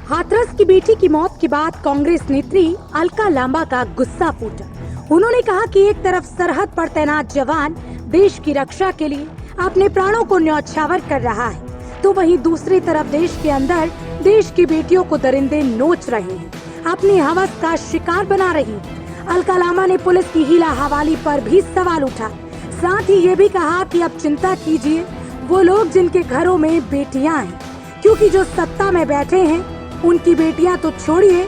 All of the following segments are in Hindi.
हाथरस की बेटी की मौत के बाद कांग्रेस नेत्री अलका लांबा का गुस्सा फूटा। उन्होंने कहा कि एक तरफ सरहद पर तैनात जवान देश की रक्षा के लिए अपने प्राणों को न्यौछावर कर रहा है, तो वहीं दूसरी तरफ देश के अंदर देश की बेटियों को दरिंदे नोच रहे हैं, अपनी हवस का शिकार बना रही हैं। अलका लांबा ने पुलिस की हीला हवाली पर भी सवाल उठा। साथ ही ये भी कहा कि अब चिंता कीजिए वो लोग जिनके घरों में बेटियां हैं, क्योंकि जो सत्ता में बैठे हैं उनकी बेटियां तो छोड़िए,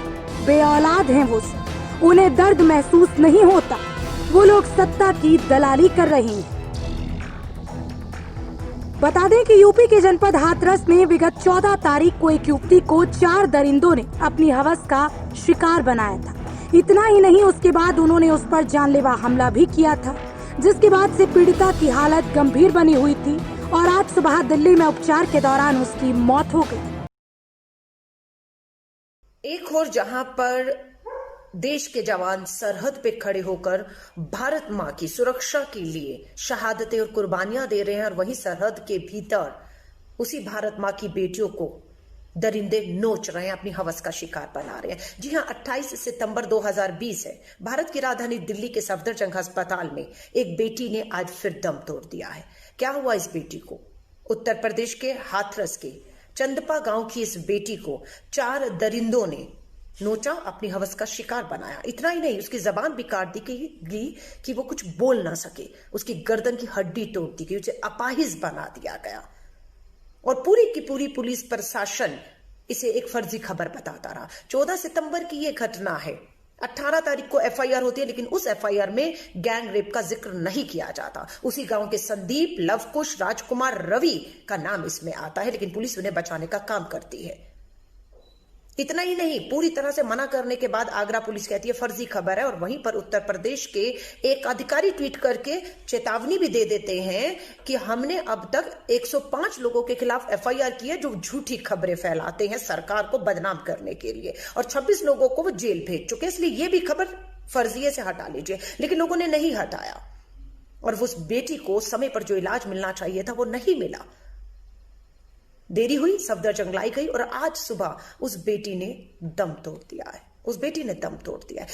बेऔलाद हैं वो सब। उन्हें दर्द महसूस नहीं होता। वो लोग सत्ता की दलाली कर रहे हैं। बता दें कि यूपी के जनपद हाथरस में विगत 14 तारीख को एक युवती को 4 दरिंदों ने अपनी हवस का शिकार बनाया था। इतना ही नहीं, उसके बाद उन्होंने उस पर जानलेवा हमला भी किया था, जिसके बाद से पीड़िता की हालत गंभीर बनी हुई थी और आज सुबह दिल्ली में उपचार के दौरान उसकी मौत हो गई। एक और जहां पर देश के जवान सरहद पे खड़े होकर भारत मां की सुरक्षा के लिए शहादतें और कुर्बानियां दे रहे हैं, और वहीं सरहद के भीतर उसी भारत मां की बेटियों को दरिंदे नोच रहे हैं, अपनी हवस का शिकार बना रहे हैं। जी हां, 28 सितंबर 2020 है। भारत की राजधानी दिल्ली के सफदरजंग अस्पताल में एक बेटी ने आज फिर दम तोड़ दिया है। क्या हुआ इस बेटी को? उत्तर प्रदेश के हाथरस के चंदपा गांव की इस बेटी को 4 दरिंदों ने नोचा, अपनी हवस का शिकार बनाया। इतना ही नहीं, उसकी जबान भी काट दी गई कि वो कुछ बोल ना सके। उसकी गर्दन की हड्डी तोड़ दी गई, उसे अपाहिज बना दिया गया। और पूरी की पूरी पुलिस प्रशासन इसे एक फर्जी खबर बताता रहा। 14 सितंबर की यह घटना है। 18 तारीख को एफआईआर होती है, लेकिन उस एफआईआर में गैंग रेप का जिक्र नहीं किया जाता। उसी गांव के संदीप, लवकुश, राजकुमार, रवि का नाम इसमें आता है, लेकिन पुलिस उन्हें बचाने का काम करती है। इतना ही नहीं, पूरी तरह से मना करने के बाद आगरा पुलिस कहती है फर्जी खबर है, और वहीं पर उत्तर प्रदेश के एक अधिकारी ट्वीट करके चेतावनी भी दे देते हैं कि हमने अब तक 105 लोगों के खिलाफ एफआईआर की है जो झूठी खबरें फैलाते हैं सरकार को बदनाम करने के लिए, और 26 लोगों को वो जेल भेज चुके हैं, इसलिए ये भी खबर फर्जिए से हटा लीजिए। लेकिन लोगों ने नहीं हटाया, और उस बेटी को समय पर जो इलाज मिलना चाहिए था वो नहीं मिला। देरी हुई, सफदरजंग लाई गई, और आज सुबह उस बेटी ने दम तोड़ दिया है। उस बेटी ने दम तोड़ दिया है।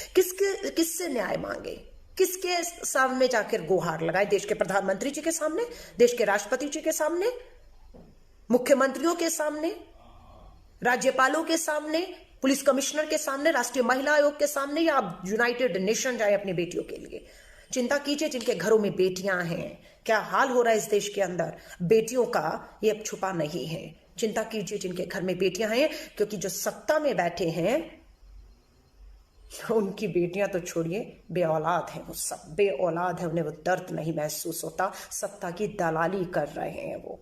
किससे न्याय मांगे? किसके सामने जाकर गुहार लगाए? देश के प्रधानमंत्री जी के सामने, देश के राष्ट्रपति जी के सामने, मुख्यमंत्रियों के सामने, राज्यपालों के सामने, पुलिस कमिश्नर के सामने, राष्ट्रीय महिला आयोग के सामने, या आप यूनाइटेड नेशन जाए अपनी बेटियों के लिए? चिंता कीजिए जिनके घरों में बेटियां हैं। क्या हाल हो रहा है इस देश के अंदर, बेटियों का ये अब छुपा नहीं है। चिंता कीजिए जिनके घर में बेटियां हैं, क्योंकि जो सत्ता में बैठे हैं उनकी बेटियां तो छोड़िए, बेऔलाद हैं वो सब, बेऔलाद है। उन्हें वो दर्द नहीं महसूस होता। सत्ता की दलाली कर रहे हैं वो।